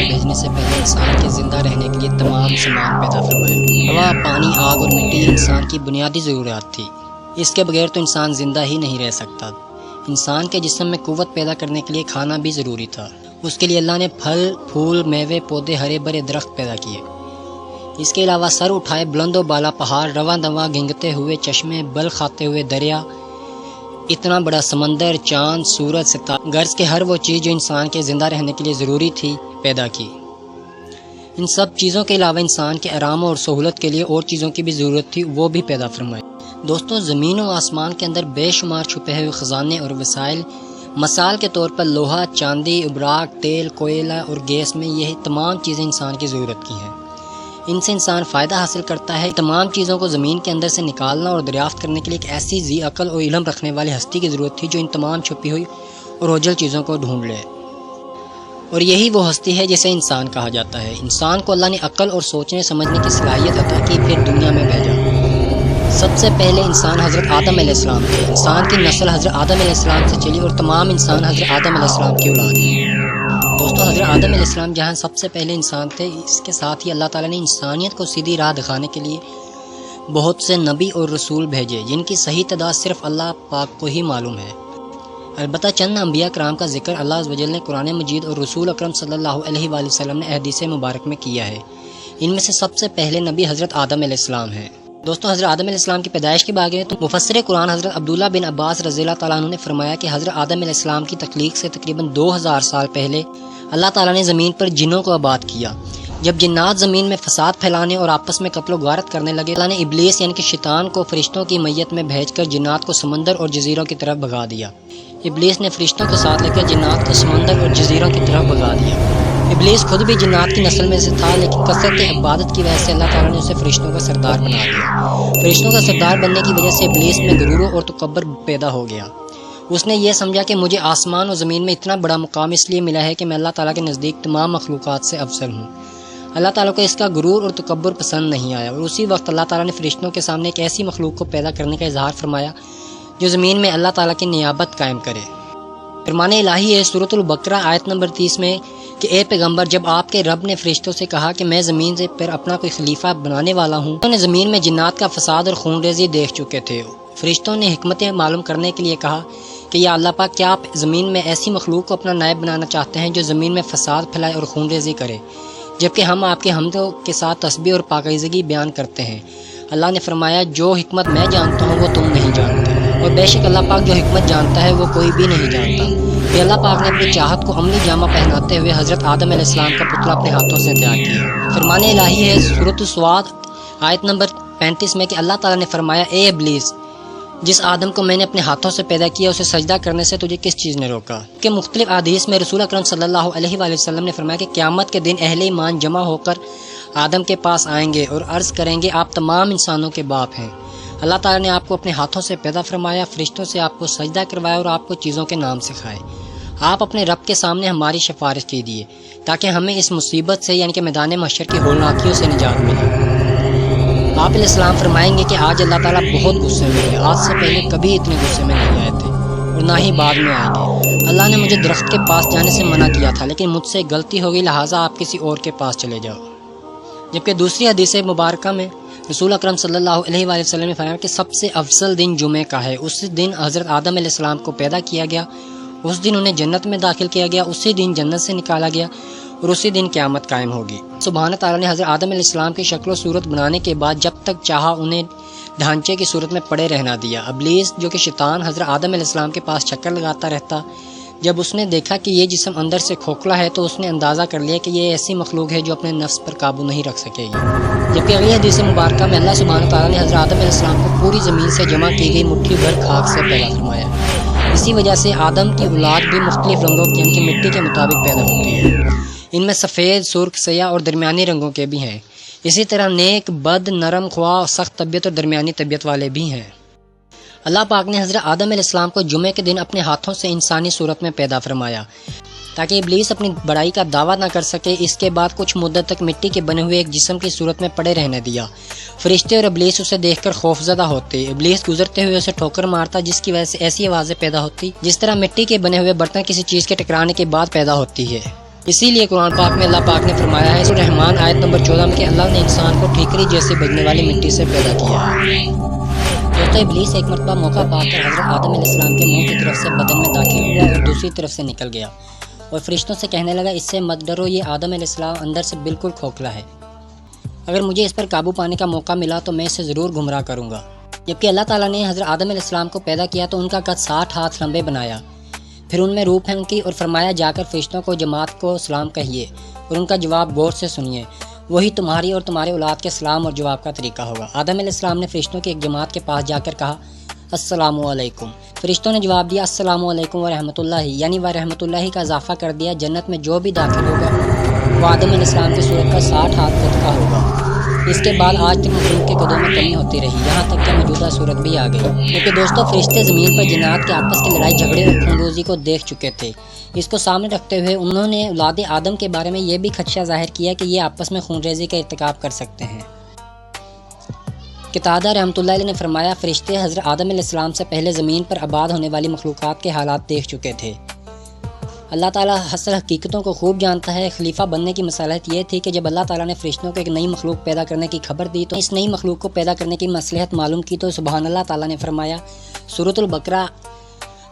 پر بھیجنے سے پہلے انسان کے زندہ رہنے کے لیے تمام سامان پیدا فرمایا۔ ہوا، پانی، آگ اور مٹی یہ انسان کی بنیادی ضروریات تھی۔ اس کے بغیر تو انسان زندہ ہی نہیں رہ سکتا۔ انسان کے جسم میں قوت پیدا کرنے کے لیے کھانا بھی ضروری تھا۔ اس کے لیے اللہ نے پھل، پھول، میوے، پودے، ہرے بھرے درخت پیدا کیے۔ اس کے علاوہ سر اٹھائے بلند و بالا پہاڑ، رواں دواں گھنگتے ہوئے چشمے، بل کھاتے ہوئے دریا، اتنا بڑا سمندر، چاند، سورج، ستارے، غرض کے ہر وہ چیز جو انسان کے زندہ رہنے کے لیے ضروری تھی پیدا کی۔ ان سب چیزوں کے علاوہ انسان کے آرام اور سہولت کے لیے اور چیزوں کی بھی ضرورت تھی، وہ بھی پیدا فرمائی۔ دوستو، زمین و آسمان کے اندر بے شمار چھپے ہوئے خزانے اور وسائل، مثال کے طور پر لوہا، چاندی، ابراق، تیل، کوئلہ اور گیس میں یہ تمام چیزیں انسان کی ضرورت کی ہیں۔ ان سے انسان فائدہ حاصل کرتا ہے۔ تمام چیزوں کو زمین کے اندر سے نکالنا اور دریافت کرنے کے لیے ایک ایسی ذی عقل اور علم رکھنے والی ہستی کی ضرورت تھی جو ان تمام چھپی ہوئی اور اوجھل چیزوں کو ڈھونڈ لے، اور یہی وہ ہستی ہے جسے انسان کہا جاتا ہے۔ انسان کو اللہ نے عقل اور سوچنے سمجھنے کی صلاحیت عطا کی، پھر دنیا میں بھیجا۔ سب سے پہلے انسان حضرت آدم علیہ السلام تھے۔ انسان کی نسل حضرت آدم علیہ السلام سے چلی اور تمام انسان حضرت آدم علیہ السلام کی اولاد ہیں۔ دوستو، حضرت آدم علیہ السلام جہاں سب سے پہلے انسان تھے، اس کے ساتھ ہی اللہ تعالیٰ نے انسانیت کو سیدھی راہ دکھانے کے لیے بہت سے نبی اور رسول بھیجے، جن کی صحیح تعداد صرف اللہ پاک کو ہی معلوم ہے۔ البتہ چند انبیاء کرام کا ذکر اللہ عز و جل نے قرآن مجید اور رسول اکرم صلی اللہ علیہ وآلہ وسلم نے احادیث مبارک میں کیا ہے۔ ان میں سے سب سے پہلے نبی حضرت آدم علیہ السلام ہیں۔ دوستو، حضرت آدم علیہ السلام کی پیدائش کے بارے میں تو مفسر قرآن حضرت عبداللہ بن عباس رضی اللہ تعالیٰ عنہ نے فرمایا کہ حضرت آدم علیہ السلام کی تخلیق سے تقریباً 2000 سال پہلے اللہ تعالیٰ نے زمین پر جنوں کو آباد کیا۔ جب جنات زمین میں فساد پھیلانے اور آپس میں قتل و غارت کرنے لگے، اللہ نے ابلیس یعنی کہ شیطان کو فرشتوں کی میت میں بھیج کر جنات کو سمندر اور جزیروں کی طرف بھگا دیا۔ ابلیس نے فرشتوں کے ساتھ لے کر جنات کو سمندر اور جزیروں کی طرف بھگا دیا۔ ابلیس خود بھی جنات کی نسل میں سے تھا، لیکن کثرت عبادت کی وجہ سے اللہ تعالیٰ نے اسے فرشتوں کا سردار بنا دیا۔ فرشتوں کا سردار بننے کی وجہ سے ابلیس میں غرور اور تکبر پیدا ہو گیا۔ اس نے یہ سمجھا کہ مجھے آسمان و زمین میں اتنا بڑا مقام اس لیے ملا ہے کہ میں اللہ تعالیٰ کے نزدیک تمام مخلوقات سے افضل ہوں۔ اللہ تعالیٰ کو اس کا غرور اور تکبر پسند نہیں آیا، اور اسی وقت اللہ تعالیٰ نے فرشتوں کے سامنے ایک ایسی مخلوق کو پیدا کرنے کا اظہار فرمایا جو زمین میں اللہ تعالیٰ کی نیابت قائم کرے۔ فرمان الہی ہے سورۃ البقرہ آیت نمبر 30 میں کہ اے پیغمبر، جب آپ کے رب نے فرشتوں سے کہا کہ میں زمین سے پر اپنا کوئی خلیفہ بنانے والا ہوں، انہوں نے زمین میں جنات کا فساد اور خون ریزی دیکھ چکے تھے۔ فرشتوں نے حکمتیں معلوم کرنے کے لیے کہا کہ یا اللہ پاک، کیا آپ زمین میں ایسی مخلوق کو اپنا نائب بنانا چاہتے ہیں جو زمین میں فساد پھیلائے اور خون ریزی کرے، جبکہ ہم آپ کے حمدوں کے ساتھ تسبیح اور پاکیزگی بیان کرتے ہیں؟ اللہ نے فرمایا، جو حکمت میں جانتا ہوں وہ تم نہیں جانتے، اور بے شک اللہ پاک جو حکمت جانتا ہے وہ کوئی بھی نہیں جانتا۔ کہ اللہ پاک نے اپنی چاہت کو عملی جامہ پہناتے ہوئے حضرت آدم علیہ السلام کا پتلا اپنے ہاتھوں سے تیار کیا۔ فرمان الہی ہے سورۃ الصاد آیت نمبر 35 میں کہ اللہ تعالیٰ نے فرمایا، اے ابلیس، جس آدم کو میں نے اپنے ہاتھوں سے پیدا کیا اسے سجدہ کرنے سے تجھے کس چیز نے روکا؟ کہ مختلف احادیث میں رسول اکرم صلی اللہ علیہ وآلہ وسلم نے فرمایا کہ قیامت کے دن اہل ایمان جمع ہو کر آدم کے پاس آئیں گے اور عرض کریں گے، آپ تمام انسانوں کے باپ ہیں۔ اللہ تعالیٰ نے آپ کو اپنے ہاتھوں سے پیدا فرمایا، فرشتوں سے آپ کو سجدہ کروایا اور آپ کو چیزوں کے نام سکھائے۔ آپ اپنے رب کے سامنے ہماری سفارش کیجیے تاکہ ہمیں اس مصیبت سے یعنی کہ میدان محشر کی ہولناکیوں سے نجات ملے۔ آپ علیہ السلام فرمائیں گے کہ آج اللہ تعالیٰ بہت غصے میں ہے، آج سے پہلے کبھی اتنے غصے میں نہیں آئے تھے اور نہ ہی بعد میں آئیں گے۔ اللہ نے مجھے درخت کے پاس جانے سے منع کیا تھا، لیکن مجھ سے غلطی ہو گئی، لہٰذا آپ کسی اور کے پاس چلے جاؤ۔ جبکہ دوسری حدیث مبارکہ میں رسول اکرم صلی اللہ علیہ وآلہ وسلم نے فرمایا کہ سب سے افضل دن جمعے کا ہے۔ اس دن حضرت آدم علیہ السلام کو پیدا کیا گیا، اس دن انہیں جنت میں داخل کیا گیا، اسی دن جنت سے نکالا گیا اور اسی دن قیامت قائم ہوگی۔ سبحانہ تعالیٰ نے حضرت آدم علیہ السلام کی شکل و صورت بنانے کے بعد جب تک چاہا انہیں ڈھانچے کی صورت میں پڑے رہنا دیا۔ ابلیس جو کہ شیطان حضرت آدم علیہ السلام کے پاس چکر لگاتا رہتا، جب اس نے دیکھا کہ یہ جسم اندر سے کھوکھلا ہے تو اس نے اندازہ کر لیا کہ یہ ایسی مخلوق ہے جو اپنے نفس پر قابو نہیں رکھ سکے گی۔ جبکہ اگلی حدیث مبارکہ میں اللہ سبحانہ تعالیٰ نے حضرت آدم علیہ السلام کو پوری زمین سے جمع کی گئی مٹھی بھر خاک سے پیدا فرمایا۔ اسی وجہ سے آدم کی اولاد بھی مختلف رنگوں کی یعنی کہ مٹی کے مطابق پیدا ہوتی ہے۔ ان میں سفید، سرخ، سیاہ اور درمیانی رنگوں کے بھی ہیں۔ اسی طرح نیک، بد، نرم، خواہ، سخت طبیعت اور درمیانی طبیعت والے بھی ہیں۔ اللہ پاک نے حضرت آدم علیہ السلام کو جمعے کے دن اپنے ہاتھوں سے انسانی صورت میں پیدا فرمایا تاکہ ابلیس اپنی بڑائی کا دعویٰ نہ کر سکے۔ اس کے بعد کچھ مدت تک مٹی کے بنے ہوئے ایک جسم کی صورت میں پڑے رہنے دیا۔ فرشتے اور ابلیس اسے دیکھ کر خوفزدہ ہوتے، ابلیس گزرتے ہوئے اسے ٹھوکر مارتا جس کی وجہ سے ایسی آوازیں پیدا ہوتی جس طرح مٹی کے بنے ہوئے برتن کسی چیز کے ٹکرانے کے بعد پیدا ہوتی ہے۔ اسی لیے قرآن پاک میں اللہ پاک نے فرمایا ہے سورہ رحمان آیت نمبر 14 میں کہ اللہ نے انسان کو ٹھیکری جیسے بجنے والی مٹی سے پیدا کیا ہے۔ دوستو ابلیس ایک مرتبہ موقع پا کر حضرت آدم علیہ السلام کے منہ کی طرف سے بدن میں داخل ہوا اور دوسری طرف سے نکل گیا اور فرشتوں سے کہنے لگا اس سے مت ڈرو، یہ آدم علیہ السلام اندر سے بالکل کھوکھلا ہے، اگر مجھے اس پر قابو پانے کا موقع ملا تو میں اسے ضرور گمراہ کروں گا۔ جبکہ اللہ تعالیٰ نے حضرت آدم علیہ السلام کو پیدا کیا تو ان کا قد 60 ہاتھ لمبے بنایا، پھر ان میں روح پھینکی اور فرمایا جا کر فرشتوں کو جماعت کو سلام کہیے اور ان کا جواب غور سے سنیے، وہی تمہاری اور تمہارے اولاد کے سلام اور جواب کا طریقہ ہوگا۔ آدم علیہ السلام نے فرشتوں کی ایک جماعت کے پاس جا کر کہا السلام علیکم، فرشتوں نے جواب دیا السلام علیکم ورحمۃ اللہ، یعنی ورحمۃ اللہ کا اضافہ کر دیا، جنت میں جو بھی داخل ہوگا وہ آدم علیہ السلام کی صورت کا 60 ہاتھ قد کا ہوگا۔ اس کے بعد آج تک مخلوق کے قدوں میں کمی ہوتی رہی، یہاں تک کہ موجودہ صورت بھی آ گئی، کیونکہ دوستوں فرشتے زمین پر جنات کے آپس کی لڑائی جھگڑے اور خون ریزی کو دیکھ چکے تھے۔ اس کو سامنے رکھتے ہوئے انہوں نے اولاد آدم کے بارے میں یہ بھی خدشہ ظاہر کیا کہ یہ آپس میں خون ریزی کا ارتکاب کر سکتے ہیں۔ قتادہ رحمۃ اللہ علیہ نے فرمایا فرشتے حضرت آدم علیہ السلام سے پہلے زمین پر آباد ہونے والی مخلوقات کے حالات دیکھ چکے تھے۔ اللہ تعالیٰ اصل حقیقتوں کو خوب جانتا ہے۔ خلیفہ بننے کی مصلحت یہ تھی کہ جب اللہ تعالیٰ نے فرشتوں کو ایک نئی مخلوق پیدا کرنے کی خبر دی تو اس نئی مخلوق کو پیدا کرنے کی مصلحت معلوم کی تو سبحان اللہ تعالیٰ نے فرمایا سورۃ البقرہ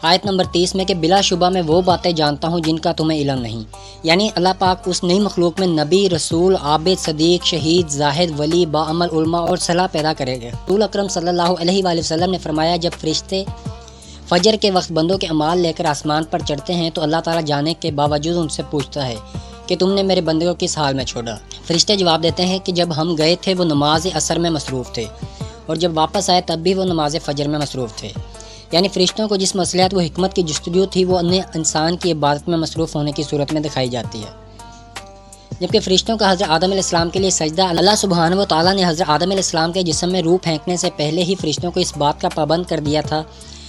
آیت نمبر 30 میں کہ بلا شبہ میں وہ باتیں جانتا ہوں جن کا تمہیں علم نہیں، یعنی اللہ پاک اس نئی مخلوق میں نبی، رسول، عابد، صدیق، شہید، زاہد، ولی، باعمل علماء اور صلاح پیدا کرے گا۔ رسول اکرم صلی اللہ علیہ وآلہ وسلم نے فرمایا جب فرشتے فجر کے وقت بندوں کے اعمال لے کر آسمان پر چڑھتے ہیں تو اللہ تعالیٰ جانے کے باوجود ان سے پوچھتا ہے کہ تم نے میرے بندے کو کس حال میں چھوڑا؟ فرشتے جواب دیتے ہیں کہ جب ہم گئے تھے وہ نماز عصر میں مصروف تھے اور جب واپس آئے تب بھی وہ نماز فجر میں مصروف تھے، یعنی فرشتوں کو جس مصلحت و حکمت کی جستجو تھی وہ انہیں انسان کی عبادت میں مصروف ہونے کی صورت میں دکھائی جاتی ہے۔ جبکہ فرشتوں کا حضرت آدم علیہ السلام کے لیے سجدہ، اللہ سبحانہ و تعالیٰ نے حضرت آدم علیہ السلام کے جسم میں روح پھینکنے سے پہلے ہی فرشتوں کو اس بات کا پابند کر دیا تھا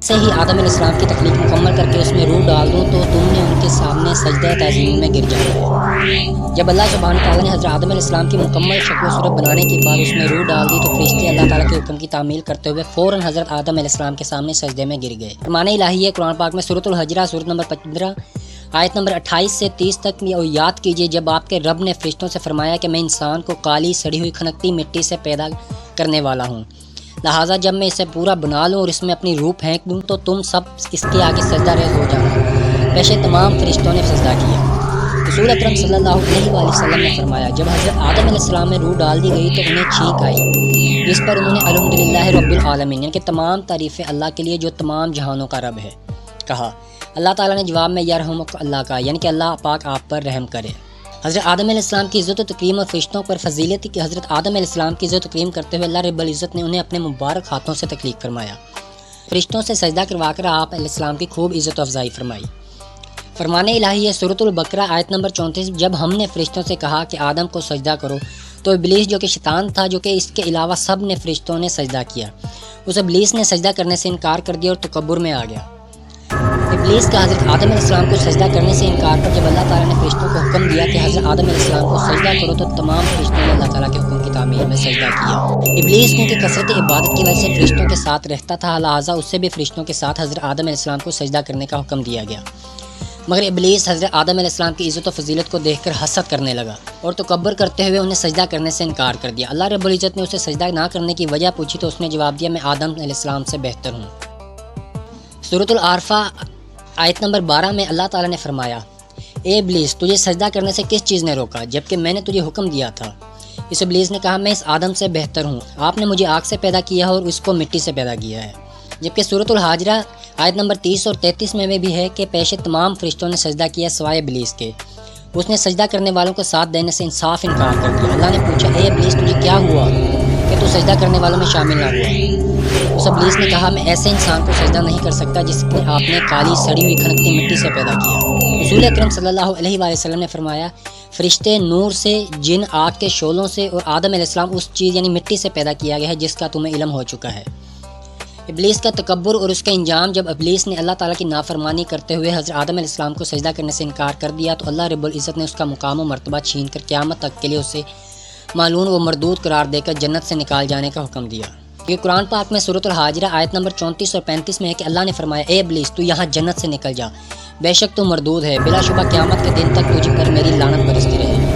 سے ہی آدم علیہ السلام کی تخلیق مکمل کر کے اس میں روح ڈال دوں تو تم نے ان کے سامنے سجدہ تعظیم میں گر جانا۔ جب اللہ سبحانہ تعالیٰ نے حضرت آدم علیہ السلام کی مکمل شکل و صورت بنانے کے بعد اس میں روح ڈال دی تو فرشتے اللہ تعالیٰ کے حکم کی تعمیل کرتے ہوئے فوراً حضرت آدم علیہ السلام کے سامنے سجدے میں گر گئے۔ فرمان الہی ہے قرآن پاک میں سورۃ الحجرہ سورۃ نمبر 15 آیت نمبر 28 سے 30 تک یاد کیجئے جب آپ کے رب نے فرشتوں سے فرمایا کہ میں انسان کو کالی سڑی ہوئی کھنکتی مٹی سے پیدا کرنے والا ہوں، لہٰذا جب میں اسے پورا بنا لوں اور اس میں اپنی روح پھینک دوں تو تم سب اس کے آگے سجدہ ریز ہو جانا۔ پیشے تمام فرشتوں نے سجدہ کیا۔ رسول اکرم صلی اللہ علیہ وآلہ وسلم نے فرمایا جب حضرت آدم علیہ السلام میں روح ڈال دی گئی تو انہیں چھینک آئی، جس پر انہوں نے الحمدللہ رب العالمین، یعنی کہ تمام تعریفیں اللہ کے لیے جو تمام جہانوں کا رب ہے، کہا۔ اللہ تعالیٰ نے جواب میں یرحمک اللہ کا، یعنی کہ اللہ پاک آپ پر رحم کرے۔ حضرت آدم علیہ السلام کی عزت و تکریم اور فرشتوں پر فضیلت کی حضرت آدم علیہ السلام کی عزت و تکریم کرتے ہوئے اللہ رب العزت نے انہیں اپنے مبارک ہاتھوں سے تخلیق فرمایا، فرشتوں سے سجدہ کروا کر آپ علیہ السلام کی خوب عزت و افزائی فرمائی۔ فرمان الہی ہے سورۃ البقرہ آیت نمبر 34 جب ہم نے فرشتوں سے کہا کہ آدم کو سجدہ کرو تو ابلیس جو کہ شیطان تھا، جو کہ اس کے علاوہ سب نے فرشتوں نے سجدہ کیا، اس ابلیس نے سجدہ کرنے سے انکار کر دیا اور تکبر میں آ گیا۔ ابلیس کا حضرت آدم علیہ السلام کو سجدہ کرنے سے انکار پر جب اللہ تعالیٰ نے فرشتوں کو حکم دیا کہ حضرت آدم علیہ السلام کو سجدہ کرو تو تمام فرشتوں نے اللہ تعالیٰ کے حکم کی تعمیل میں سجدہ کیا۔ ابلیس کیونکہ کثرت عبادت کی وجہ سے فرشتوں کے ساتھ رہتا تھا، لہٰذا اس سے بھی فرشتوں کے ساتھ حضرت آدم علیہ السلام کو سجدہ کرنے کا حکم دیا گیا، مگر ابلیس حضرت آدم علیہ السلام کی عزت و فضیلت کو دیکھ کر حسد کرنے لگا اور تکبر کرتے ہوئے انہیں سجدہ کرنے سے انکار کر دیا۔ اللہ رب العزت نے اسے سجدہ نہ کرنے کی وجہ پوچھی تو اس نے جواب دیا میں آدم علیہ السلام سے بہتر ہوں۔ سورۃ العارفہ آیت نمبر 12 میں اللہ تعالیٰ نے فرمایا اے ابلیس تجھے سجدہ کرنے سے کس چیز نے روکا جبکہ میں نے تجھے حکم دیا تھا؟ اس ابلیس نے کہا میں اس آدم سے بہتر ہوں، آپ نے مجھے آگ سے پیدا کیا ہے اور اس کو مٹی سے پیدا کیا ہے۔ جبکہ سورۃ الحجرہ آیت نمبر 30 اور 33 میں بھی ہے کہ پیش تمام فرشتوں نے سجدہ کیا سوائے ابلیس کے، اس نے سجدہ کرنے والوں کو ساتھ دینے سے انصاف انکار کر دیا۔ اللہ نے پوچھا اے ابلیس تجھے کیا ہوا کہ تو سجدہ کرنے والوں میں شامل نہ ہوا؟ اس ابلیس نے کہا میں ایسے انسان کو سجدہ نہیں کر سکتا جس نے آپ نے کالی سڑی ہوئی کھنکتی مٹی سے پیدا کیا۔ رسول اکرم صلی اللہ علیہ وآلہ وسلم نے فرمایا فرشتے نور سے، جن آگ کے شعلوں سے اور آدم علیہ السلام اس چیز یعنی مٹی سے پیدا کیا گیا ہے جس کا تمہیں علم ہو چکا ہے۔ ابلیس کا تکبر اور اس کا انجام جب ابلیس نے اللہ تعالیٰ کی نافرمانی کرتے ہوئے حضرت آدم علیہ السلام کو سجدہ کرنے سے انکار کر دیا تو اللہ رب العزت نے اس کا مقام و مرتبہ چھین کر قیامت تک کے لیے اسے معلوم و مردود قرار دے کر جنت سے نکال جانے کا حکم دیا۔ یہ قرآن پاک میں سورۃ الحاجرہ آیت نمبر 34 اور 35 میں ہے کہ اللہ نے فرمایا اے ابلیس تو یہاں جنت سے نکل جا، بے شک تو مردود ہے، بلا شبہ قیامت کے دن تک تجھ پر میری لعنت برستی رہے گی۔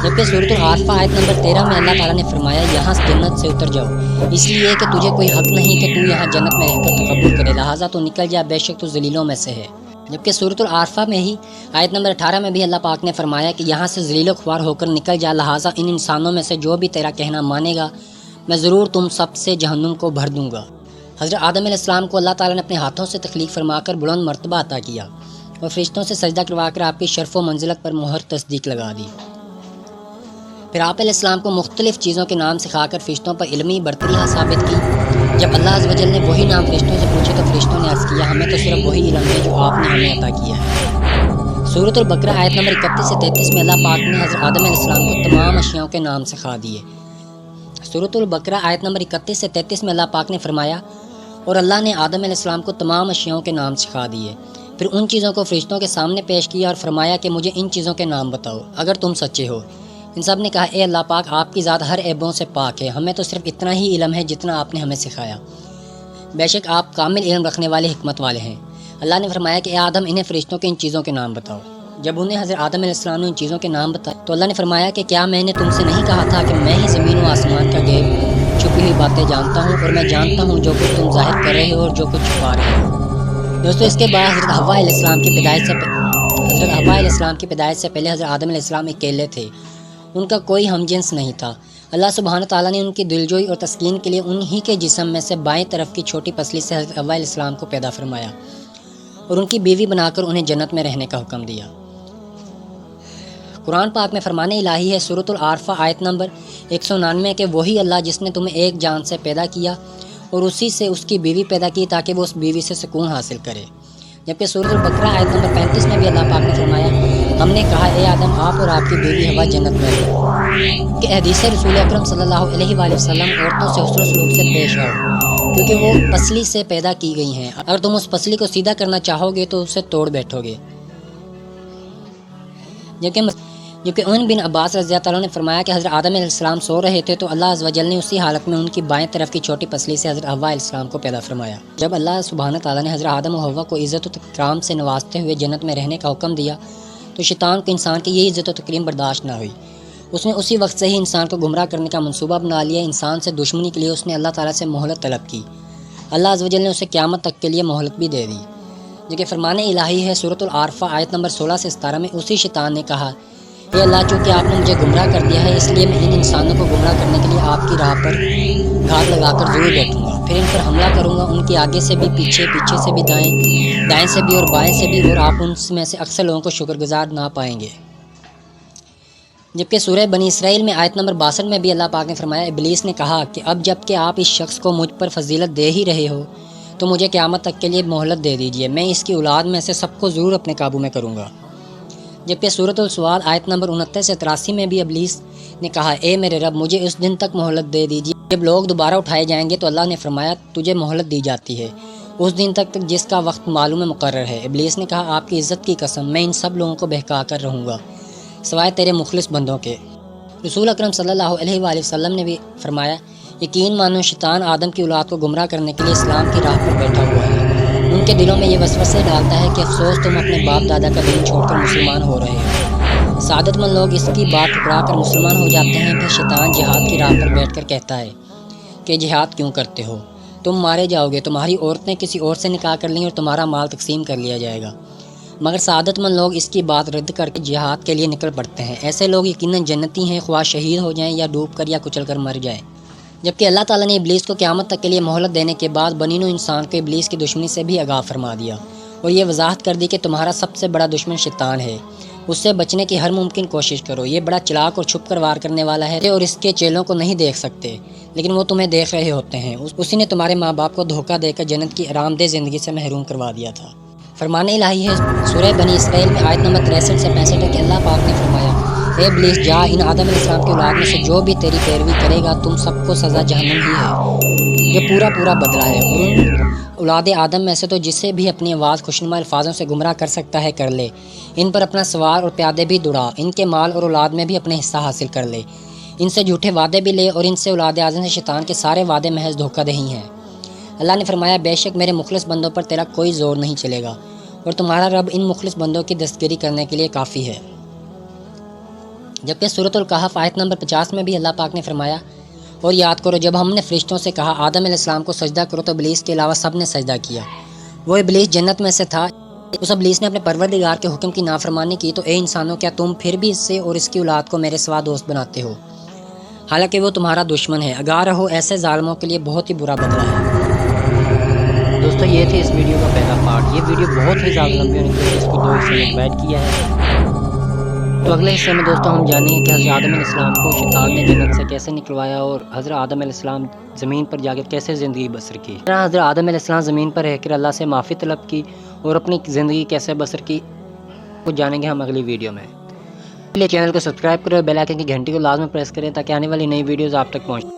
جبکہ سورۃ العارف آیت نمبر 13 میں اللہ تعالیٰ نے فرمایا یہاں جنت سے اتر جاؤ، اس لیے کہ تجھے کوئی حق نہیں کہ تو یہاں جنت میں رہ کر تکبر کرے، لہٰذا تو نکل جا، بے شک تو ذلیلوں میں سے ہے۔ جبکہ سورۃ العارف میں ہی آیت نمبر 18 میں بھی اللہ پاک نے فرمایا کہ یہاں سے ذلیل و خوار ہو کر نکل جا، لہٰذا ان انسانوں میں سے جو بھی تیرا کہنا مانے گا میں ضرور تم سب سے جہنم کو بھر دوں گا۔ حضرت آدم علیہ السلام کو اللہ تعالیٰ نے اپنے ہاتھوں سے تخلیق فرما کر بلند مرتبہ عطا کیا اور فرشتوں سے سجدہ کروا کر آپ کی شرف و منزلت پر مہر تصدیق لگا دی۔ پھر آپ علیہ السلام کو مختلف چیزوں کے نام سکھا کر فرشتوں پر علمی برتری ثابت کی۔ جب اللہ عز و جل نے وہی نام فرشتوں سے پوچھے تو فرشتوں نے عرض کیا ہمیں تو صرف وہی علم ہے جو آپ نے ہمیں عطا کیا ہے۔ سورۃ البقرہ آیت نمبر 31 سے 33 میں اللہ پاک نے حضرت آدم علیہ السلام کو تمام اشیاء کے نام سکھا دیے۔ سورۃ البقرہ آیت نمبر 31 سے 33 میں اللہ پاک نے فرمایا اور اللہ نے آدم علیہ السلام کو تمام اشیاء کے نام سکھا دیے، پھر ان چیزوں کو فرشتوں کے سامنے پیش کیا اور فرمایا کہ مجھے ان چیزوں کے نام بتاؤ اگر تم سچے ہو۔ ان سب نے کہا اے اللہ پاک آپ کی ذات ہر عیبوں سے پاک ہے، ہمیں تو صرف اتنا ہی علم ہے جتنا آپ نے ہمیں سکھایا، بے شک آپ کامل علم رکھنے والے حکمت والے ہیں۔ اللہ نے فرمایا کہ اے آدم انہیں فرشتوں کے ان چیزوں کے نام بتاؤ۔ جب انہیں حضرت آدم علیہ السلام نے ان چیزوں کے نام بتائے تو اللہ نے فرمایا کہ کیا میں نے تم سے نہیں کہا تھا کہ میں ہی زمین و آسمان کا غیب چھپی ہوئی باتیں جانتا ہوں اور میں جانتا ہوں جو کچھ تم ظاہر کر رہے ہو اور جو کچھ چھپا رہے ہو۔ دوستو اس کے بعد حضرت حوا علیہ السلام کی پیدائش سے پہلے حضرت آدم علیہ السلام اکیلے تھے، ان کا کوئی ہم جنس نہیں تھا۔ اللہ سبحانہ تعالیٰ نے ان کی دلجوئی اور تسکین کے لیے انہی کے جسم میں سے بائیں طرف کی چھوٹی پسلی سے حضرت حوا علیہ السلام کو پیدا فرمایا اور ان کی بیوی بنا کر انہیں جنت میں رہنے کا حکم دیا۔ قرآن پاک میں فرمان الہی ہے سورۃ العارف آیت نمبر 199 کہ وہی اللہ جس نے تمہیں ایک جان سے پیدا کیا اور اسی سے اس کی بیوی پیدا کی تاکہ وہ اس بیوی سے سکون حاصل کرے۔ جبکہ سورۃ البقرہ آیت نمبر 35 میں بھی اللہ پاک نے فرمایا ہم نے کہا اے آدم آپ اور آپ کی بیوی ہوا جنت میں رہو، کہ حدیث رسول اکرم صلی اللہ علیہ وآلہ وسلم عورتوں سے حسن و سلوک سے پیش آؤ کیونکہ وہ پسلی سے پیدا کی گئی ہیں، اگر تم اس پسلی کو سیدھا کرنا چاہو گے تو اسے توڑ بیٹھو گے۔ جبکہ ان بن عباس رضی اللہ عنہ نے فرمایا کہ حضرت آدم علیہ السلام سو رہے تھے تو اللہ عز و جل نے اسی حالت میں ان کی بائیں طرف کی چھوٹی پسلی سے حضرت حوا علیہ السلام کو پیدا فرمایا۔ جب اللہ سبحانہ تعالیٰ نے حضرت آدم و حوا کو عزت و تکرام سے نوازتے ہوئے جنت میں رہنے کا حکم دیا تو شیطان کو انسان کی یہ عزت و تکریم برداشت نہ ہوئی، اس نے اسی وقت سے ہی انسان کو گمراہ کرنے کا منصوبہ بنا لیا۔ انسان سے دشمنی کے لیے اس نے اللہ تعالیٰ سے مہلت طلب کی، اللہ عز و جل نے اسے قیامت تک کے لیے مہلت بھی دے دی۔ جو کہ فرمان الہی ہے سورۃ العارف آیت نمبر 16 سے 17 میں اسی شیطان نے کہا اے اللہ چونکہ آپ نے مجھے گمراہ کر دیا ہے اس لیے میں ان انسانوں کو گمراہ کرنے کے لیے آپ کی راہ پر گھات لگا کر ضرور بیٹھوں گا، پھر ان پر حملہ کروں گا، ان کے آگے سے بھی پیچھے سے بھی دائیں سے بھی اور بائیں سے بھی، اور آپ ان میں سے اکثر لوگوں کو شکر گزار نہ پائیں گے۔ جبکہ سورہ بنی اسرائیل میں آیت نمبر 62 میں بھی اللہ پاک نے فرمایا ابلیس نے کہا کہ اب جب کہ آپ اس شخص کو مجھ پر فضیلت دے ہی رہے ہو تو مجھے قیامت تک کے لیے مہلت دے دیجیے، میں اس کی اولاد میں سے سب کو ضرور اپنے قابو میں کروں گا۔ جبکہ سورۃ السواد آیت نمبر 29 سے 83 میں بھی ابلیس نے کہا اے میرے رب مجھے اس دن تک مہلت دے دیجیے جب لوگ دوبارہ اٹھائے جائیں گے، تو اللہ نے فرمایا تجھے مہلت دی جاتی ہے اس دن تک جس کا وقت معلوم مقرر ہے۔ ابلیس نے کہا آپ کی عزت کی قسم میں ان سب لوگوں کو بہکا کر رہوں گا سوائے تیرے مخلص بندوں کے۔ رسول اکرم صلی اللہ علیہ وآلہ وسلم نے بھی فرمایا یقین مانو شیطان آدم کی اولاد کو گمراہ کرنے کے لیے اسلام کی راہ پر بیٹھا ہوا ہے، ان کے دلوں میں یہ وسوسے ڈالتا ہے کہ افسوس تم اپنے باپ دادا کا دین چھوڑ کر مسلمان ہو رہے ہو۔ سعادت مند لوگ اس کی بات ٹکرا کر مسلمان ہو جاتے ہیں، پھر شیطان جہاد کی راہ پر بیٹھ کر کہتا ہے کہ جہاد کیوں کرتے ہو، تم مارے جاؤ گے، تمہاری عورتیں کسی اور سے نکاح کر لیں اور تمہارا مال تقسیم کر لیا جائے گا۔ مگر سعادت مند لوگ اس کی بات رد کر کے جہاد کے لیے نکل پڑتے ہیں، ایسے لوگ یقیناً جنتی ہیں، خواہ شہید ہو جائیں یا ڈوب کر یا کچل کر مر جائیں۔ جبکہ اللہ تعالیٰ نے ابلیس کو قیامت تک کے لیے مہلت دینے کے بعد بنی نوع انسان کو ابلیس کی دشمنی سے بھی آگاہ فرما دیا اور یہ وضاحت کر دی کہ تمہارا سب سے بڑا دشمن شیطان ہے، اس سے بچنے کی ہر ممکن کوشش کرو، یہ بڑا چلاک اور چھپ کر وار کرنے والا ہے اور اس کے چیلوں کو نہیں دیکھ سکتے لیکن وہ تمہیں دیکھ رہے ہوتے ہیں، اسی نے تمہارے ماں باپ کو دھوکہ دے کر جنت کی آرام دہ زندگی سے محروم کروا دیا تھا۔ فرمان الہی ہے سورہ بنی اسرائیل میں آیت نمبر 63 سے 65 کہ اللہ پاک نے فرمایا اے ابلیس جا، ان آدم علیہ السلام کی اولاد میں سے جو بھی تیری پیروی کرے گا تم سب کو سزا جہنم ہی ہے، یہ پورا بدلہ ہے، اور ان اولاد آدم میں سے تو جسے بھی اپنی آواز خوشنما الفاظوں سے گمراہ کر سکتا ہے کر لے، ان پر اپنا سوار اور پیادے بھی دوڑا، ان کے مال اور اولاد میں بھی اپنے حصہ حاصل کر لے، ان سے جھوٹے وعدے بھی لے اور ان سے اولاد اعظم سے شیطان کے سارے وعدے محض دھوکہ دہی ہیں۔ اللہ نے فرمایا بے شک میرے مخلص بندوں پر تیرا کوئی زور نہیں چلے گا اور تمہارا رب ان مخلص بندوں کی دستگیری کرنے کے لیے کافی ہے۔ جبکہ سورۃ الکہف آیت نمبر 50 میں بھی اللہ پاک نے فرمایا اور یاد کرو جب ہم نے فرشتوں سے کہا آدم علیہ السلام کو سجدہ کرو تو ابلیس کے علاوہ سب نے سجدہ کیا۔ وہ ابلیس جنت میں سے تھا۔ اس ابلیس نے اپنے پروردگار کے حکم کی نافرمانی کی تو اے انسانوں کیا تم پھر بھی اس سے اور اس کی اولاد کو میرے سوا دوست بناتے ہو، حالانکہ وہ تمہارا دشمن ہے۔ آگاہ رہو ایسے ظالموں کے لیے بہت ہی برا بدلہ ہے۔ دوستو یہ تھی اس ویڈیو کا پہلا پارٹ۔ یہ ویڈیو بہت ہی زیادہ لمبی ہونے کی وجہ سے اس کو 2 حصوں میں ڈیوائڈ کیا ہے۔ تو اگلے حصے میں دوستوں ہم جانیں گے کہ حضرت آدم علیہ السلام کو شیطان نے جنت سے کیسے نکلوایا اور حضرت آدم علیہ السلام زمین پر جا کر کیسے زندگی بسر کی۔ حضرت آدم علیہ السلام زمین پر رہ کر اللہ سے معافی طلب کی اور اپنی زندگی کیسے بسر کی وہ جانیں گے ہم اگلی ویڈیو میں۔ اس لیے چینل کو سبسکرائب کریں اور بیل آئیکن کی گھنٹی کو لازمی پریس کریں تاکہ آنے والی نئی ویڈیوز آپ تک پہنچیں۔